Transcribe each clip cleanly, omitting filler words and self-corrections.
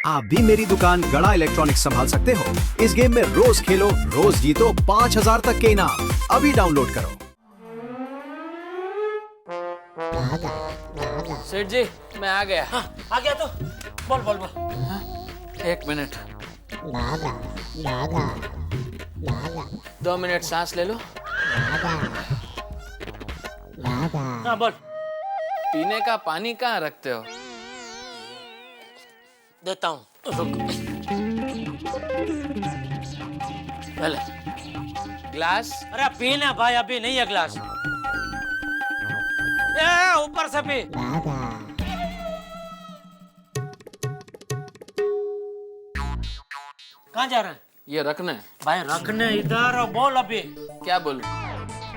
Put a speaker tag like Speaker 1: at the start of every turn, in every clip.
Speaker 1: आप भी मेरी दुकान गड़ा इलेक्ट्रॉनिक्स संभाल सकते हो। इस गेम में रोज खेलो, रोज जीतो 5,000 तक के इनाम। अभी डाउनलोड करो।
Speaker 2: सेठ जी, मैं आ गया।
Speaker 3: हाँ, आ गया तो बोल बोल बोल।
Speaker 2: 1 मिनट। 2 मिनट सांस ले लो।
Speaker 3: हाँ बोल।
Speaker 2: पीने का पानी कहाँ रखते हो?
Speaker 3: देता हूँ, रुक। पहले
Speaker 2: ग्लास।
Speaker 3: अरे पीना भाई, अभी नहीं है गिलास। ए ऊपर से पी। कहाँ जा रहे हैं?
Speaker 2: ये रखना है।
Speaker 3: भाई रखने इधर और बोल अभी।
Speaker 2: क्या बोलूं?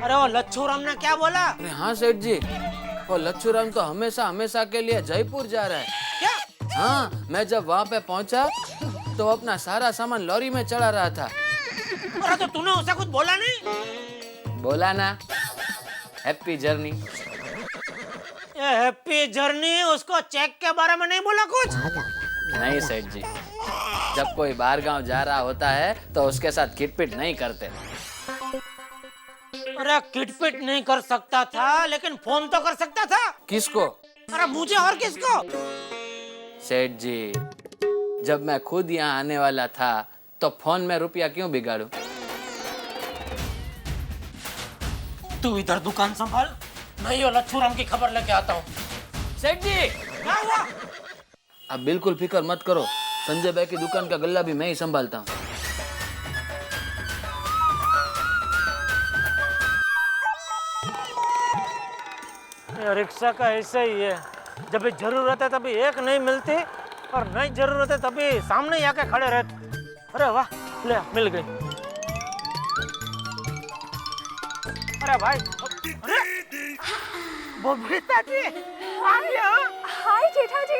Speaker 3: अरे वो लच्छू राम ने क्या बोला?
Speaker 2: अरे हाँ सेठ जी, वो लच्छूराम तो हमेशा हमेशा के लिए जयपुर जा रहा है।
Speaker 3: क्या?
Speaker 2: हाँ, मैं जब वहाँ पे पहुँचा तो अपना सारा सामान लॉरी में चढ़ा रहा था।
Speaker 3: अरे तो तूने उसे कुछ बोला नहीं?
Speaker 2: बोला ना, हैप्पी जर्नी।
Speaker 3: ये हैप्पी जर्नी, उसको चेक के बारे में नहीं बोला कुछ?
Speaker 2: नहीं सेठ जी, जब कोई बाहर गांव जा रहा होता है तो उसके साथ किटपिट नहीं करते।
Speaker 3: अरे किटपिट नहीं कर सकता था, लेकिन फोन तो कर सकता था।
Speaker 2: किसको?
Speaker 3: अरे मुझे और किसको?
Speaker 2: सेठ जी, जब मैं खुद यहाँ आने वाला था तो फोन में रुपया क्यों बिगाड़ूं?
Speaker 3: तू इधर दुकान संभाल, मैं ये लच्छूराम की खबर लेके आता हूँ।
Speaker 2: सेठ जी,
Speaker 3: क्या हुआ?
Speaker 2: आप बिल्कुल फिक्र मत करो, संजय भाई की दुकान का गल्ला भी मैं ही संभालता हूँ।
Speaker 3: रिक्शा का ऐसा ही है, जब भी जरूरत है तभी एक नहीं मिलती, और नहीं जरूरत है तभी सामने ही आके खड़े रहते। अरे वाह, ले मिल गई। अरे भाई, अरे बबीता जी,
Speaker 4: हाय जेठा जी।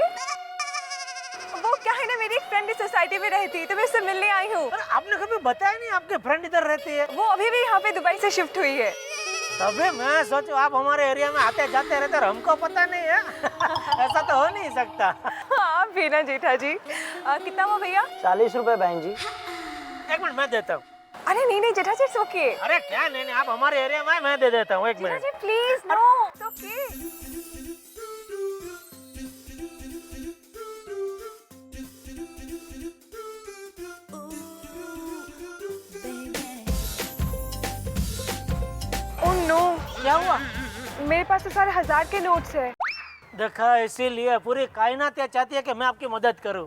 Speaker 4: वो क्या है ना, मेरी एक फ्रेंड इस सोसाइटी में रहती है तो मैं उससे मिलने आई हूँ।
Speaker 3: अरे आपने कभी बताया नहीं आपके फ्रेंड इधर रहती है?
Speaker 4: वो अभी भी यहाँ पे दुबई से शिफ्ट हुई है।
Speaker 3: तभी मैं सोचू आप हमारे एरिया में आते जाते रहते और हमको पता नहीं है। ऐसा तो हो नहीं सकता।
Speaker 4: हाँ भी ना जेठा जी। कितना हुआ भैया?
Speaker 5: 40 रुपए बहन जी।
Speaker 3: एक मिनट मैं देता हूँ।
Speaker 4: अरे नहीं नहीं जेठा जी, इट्स ओके।
Speaker 3: अरे क्या नहीं, आप हमारे एरिया में मैं दे देता हूँ। एक
Speaker 4: जेठा
Speaker 3: मिनट।
Speaker 4: जी please, no it's okay. Oh no,
Speaker 3: क्या हुआ?
Speaker 4: मेरे पास तो सारे 1000 के नोट्स है।
Speaker 3: देखा, इसीलिए पूरी कायनात ये चाहती है कि मैं आपकी मदद करूं।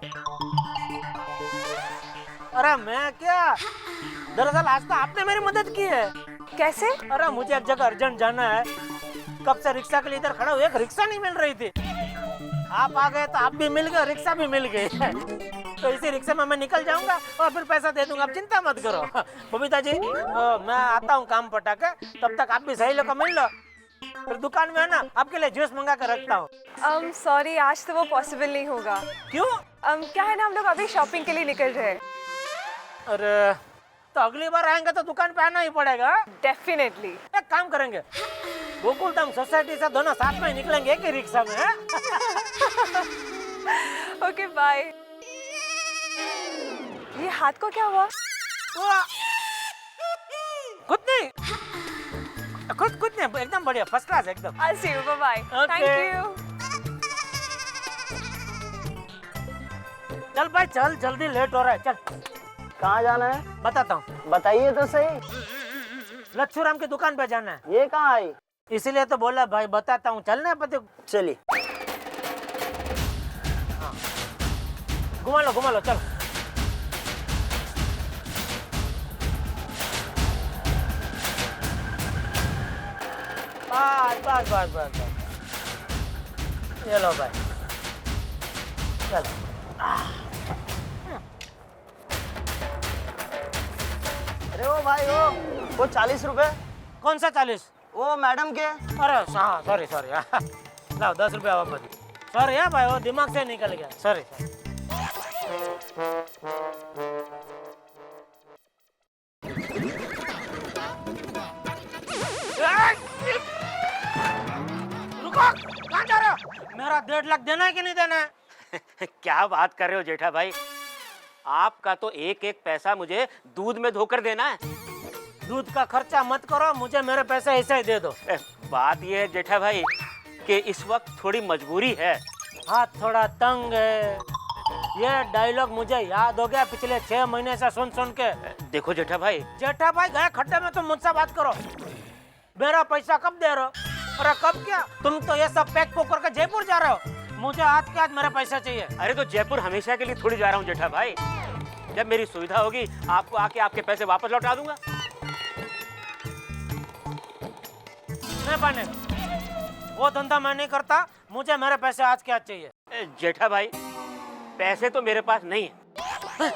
Speaker 3: अरे मैं क्या, दरअसल आज तो आपने मेरी मदद की है।
Speaker 4: कैसे?
Speaker 3: अरे मुझे एक जगह अर्जेंट जाना है, कब से रिक्शा के लिए इधर खड़ा हूँ, एक रिक्शा नहीं मिल रही थी। आप आ गए तो आप भी मिल गए, रिक्शा भी मिल गई। तो इसी रिक्शा में मैं निकल जाऊंगा और फिर पैसा दे दूंगा, आप चिंता मत करो। बबीता जी, मैं आता हूँ काम पटा के, तब तक आप भी सही लोग मिल लो। फिर दुकान में है ना, आपके लिए जूस मंगा कर रखता हूँ।
Speaker 4: सॉरी, आज तो वो पॉसिबल नहीं होगा।
Speaker 3: क्यों?
Speaker 4: क्या है ना, हम लोग अभी शॉपिंग के लिए निकल रहे हैं।
Speaker 3: अरे तो अगली बार आएंगे तो दुकान पे आना ही पड़ेगा।
Speaker 4: डेफिनेटली।
Speaker 3: एक काम करेंगे, गोकुलधाम सोसाइटी से दोनों साथ में निकलेंगे एक ही रिक्शा में।
Speaker 4: Okay bye. ये हाथ को क्या हुआ?
Speaker 3: कुछ नहीं, कुछ नहीं, एकदम बढ़िया, फर्स्ट क्लास एकदम।
Speaker 4: I'll see you, bye bye.
Speaker 3: Okay.
Speaker 4: Thank you.
Speaker 3: चल भाई चल, जल्दी लेट हो रहा है, चल।
Speaker 5: कहाँ जाना है?
Speaker 3: बताता हूँ,
Speaker 5: बताइए तो सही।
Speaker 3: लच्छूराम की दुकान पे जाना है।
Speaker 5: ये कहाँ आई?
Speaker 3: इसीलिए तो बोला भाई, बताता हूँ, चलना है पति।
Speaker 5: चलिए।
Speaker 3: घुमा लो, चल। बस। ये लो भाई, चल।
Speaker 5: अरे ओ भाई वो 40 रुपए।
Speaker 3: कौन सा 40?
Speaker 5: वो मैडम के।
Speaker 3: अरे हाँ, सॉरी लाओ 10 रुपया वापस। सॉरी है भाई, वो दिमाग से निकल गया, सॉरी। रुको, कहाँ जा रहे हो? मेरा 1.5 लाख देना है कि नहीं देना है? क्या बात कर रहे हो जेठा भाई, आपका तो एक एक पैसा मुझे दूध में धोकर देना है। दूध का खर्चा मत करो, मुझे मेरे पैसे ऐसे ही दे दो। बात ये है जेठा भाई कि इस वक्त थोड़ी मजबूरी है, हाथ थोड़ा तंग है। ये डायलॉग मुझे याद हो गया पिछले 6 महीने से सुन सुन के। देखो जेठा भाई गए खड्डे में, तुम मुझसे बात करो। मेरा पैसा कब दे रहे हो? अरे कब क्या, तुम तो ये सब पैक पोक करके जयपुर जा रहे हो। मुझे आज के आज मेरे पैसे चाहिए। अरे तो जयपुर हमेशा के लिए थोड़ी जा रहा हूँ जेठा भाई, जब मेरी सुविधा होगी आपको आके आपके पैसे वापस लौटा दूंगा। नहीं पाने, वो धंधा मैं नहीं करता, मुझे मेरे पैसे आज के आज चाहिए। जेठा भाई पैसे तो मेरे पास नहीं है,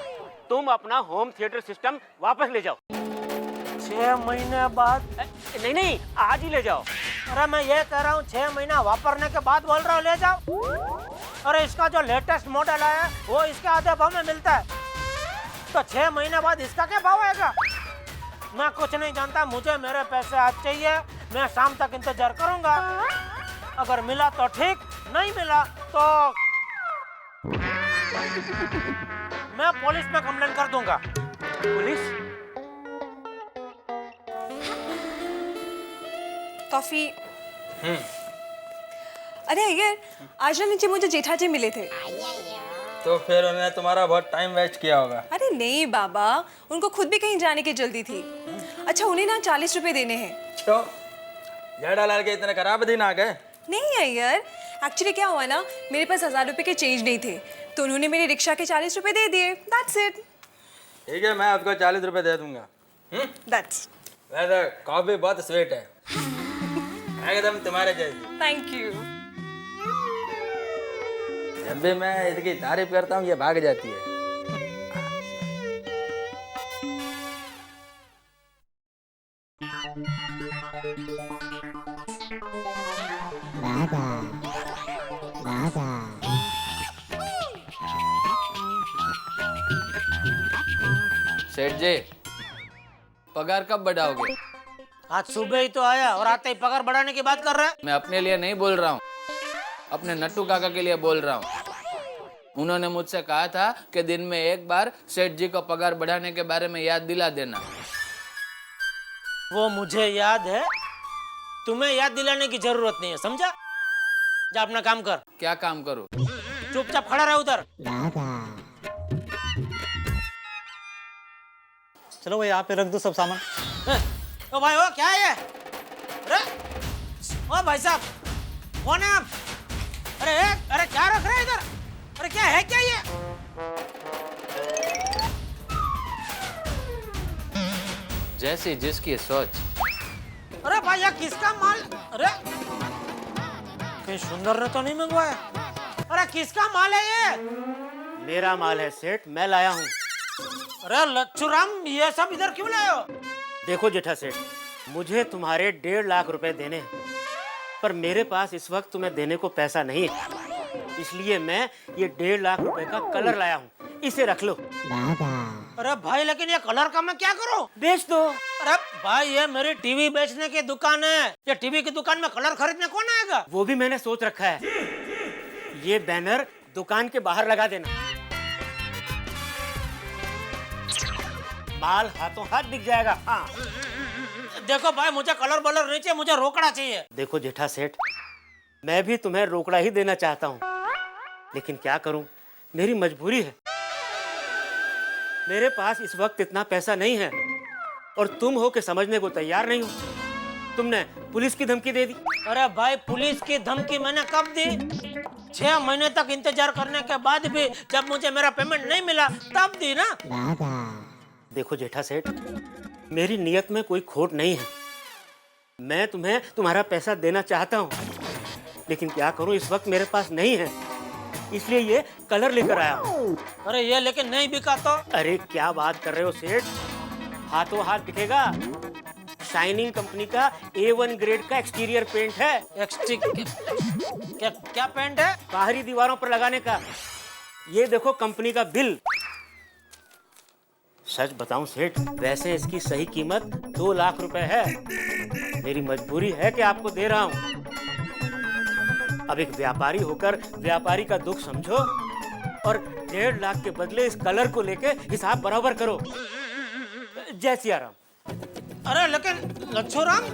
Speaker 3: तुम अपना होम थिएटर सिस्टम वापस ले जाओ। 6 महीने बाद? नहीं आज ही ले जाओ। अरे मैं ये कह रहा हूँ 6 महीना वापरने के बाद बोल रहा हूँ ले जाओ। अरे इसका जो लेटेस्ट मॉडल आया वो इसके आधे भाव में मिलता है, तो 6 महीने बाद इसका क्या भाव आएगा? मैं कुछ नहीं जानता, मुझे मेरे पैसे आज चाहिए। मैं शाम तक इंतजार करूंगा, अगर मिला तो ठीक, नहीं मिला तो मैं पुलिस में कंप्लेंट कर दूंगा। पुलिस?
Speaker 4: कॉफी। अरे अय्यर, आज ना नीचे मुझे जेठा जी मिले थे।
Speaker 6: तो फिर उन्होंने तुम्हारा बहुत टाइम वेस्ट किया होगा।
Speaker 4: अरे नहीं बाबा, उनको खुद भी कहीं जाने की जल्दी थी। अच्छा उन्हें ना 40 रुपए देने हैं।
Speaker 6: क्यों? जेठालाल के इतने खराब दिन आ गए?
Speaker 4: नहीं अय्यर, एक्चुअली क्या हुआ ना, मेरे पास 1000 रुपए के चेंज नहीं थे, तो उन्होंने मेरे रिक्शा के 40 रुपए दे दिए। That's it.
Speaker 6: ठीक है, मैं आपको 40 रुपए दे दूंगा।
Speaker 4: दैट्स।
Speaker 6: वैसे कॉफी बहुत स्वीट है, एकदम तुम्हारे जैसी।
Speaker 4: Thank you.
Speaker 6: जब भी मैं इसकी तारीफ करता हूँ ये भाग जाती है।
Speaker 2: सेठ जी, पगार कब बढ़ाओगे?
Speaker 3: आज सुबह ही तो आया और आते ही पगार बढ़ाने की बात कर रहा है।
Speaker 2: मैं अपने लिए नहीं बोल रहा हूँ, अपने नट्टू काका के लिए बोल रहा हूँ। उन्होंने मुझसे कहा था कि दिन में एक बार सेठ जी को पगार बढ़ाने के बारे में याद दिला देना।
Speaker 3: वो मुझे याद है, तुम्हें याद दिलाने की जरूरत नहीं है, समझा? जा अपना काम कर।
Speaker 2: क्या काम करूँ?
Speaker 3: चुपचाप खड़ा रहे उधर।
Speaker 5: चलो भाई यहाँ पे रख दो सब सामान।
Speaker 3: ओ भाई ओ क्या है ये? अरे ओ भाई साहब कौन है आप? अरे क्या रख रहे हैं इधर? अरे क्या है क्या ये?
Speaker 2: जैसी जिसकी सोच।
Speaker 3: अरे भाई ये किसका माल? अरे कहीं सुंदर ने तो नहीं मंगवाया? अरे किसका माल है ये? मेरा माल है सेठ, मैं लाया हूँ। अरे लच्छूराम ये सब इधर क्यों लाए हो? देखो जेठा सेठ, मुझे तुम्हारे 1.5 लाख रुपए देने हैं, पर मेरे पास इस वक्त तुम्हें देने को पैसा नहीं है, इसलिए मैं ये 1.5 लाख रुपए का कलर लाया हूँ, इसे रख लो। अरे भाई लेकिन ये कलर का मैं क्या करूँ? बेच दो। अरे भाई ये मेरी टीवी बेचने की दुकान है, ये टीवी की दुकान में कलर खरीदने कौन आएगा? वो भी मैंने सोच रखा है, ये बैनर दुकान के बाहर लगा देना, माल हाथों हाथ दिख जाएगा। हाँ देखो भाई मुझे कलर बलर नहीं चाहिए, मुझे रोकड़ा चाहिए। देखो जेठा सेठ, मैं भी तुम्हें रोकड़ा ही देना चाहता हूँ, लेकिन क्या करूँ, मेरी मजबूरी है। मेरे पास इस वक्त इतना पैसा नहीं है और तुम हो कि समझने को तैयार नहीं हो। तुमने पुलिस की धमकी दे दी। अरे भाई पुलिस की धमकी मैंने कब दी? 6 महीने तक इंतजार करने के बाद भी जब मुझे मेरा पेमेंट नहीं मिला तब दी ना। देखो जेठा सेठ, मेरी नियत में कोई खोट नहीं है, मैं तुम्हें तुम्हारा पैसा देना चाहता हूँ, लेकिन क्या करूँ इस वक्त मेरे पास नहीं है, इसलिए ये कलर लेकर आया हूँ। अरे ये लेकिन नहीं बिका तो? अरे क्या बात कर रहे हो सेठ, हाथों हाथ दिखेगा। शाइनिंग कंपनी का A1 ग्रेड का एक्सटीरियर पेंट है। क्या पेंट है? बाहरी दीवारों पर लगाने का। ये देखो कंपनी का बिल। सच बताऊं सेठ, वैसे इसकी सही कीमत 2 लाख रुपए है, मेरी मजबूरी है कि आपको दे रहा हूं। अब एक व्यापारी होकर व्यापारी का दुख समझो। और 1.5 लाख के बदले इस कलर को लेके हिसाब बराबर करो। जय सिया राम। अरे लेकिन लच्छो राम,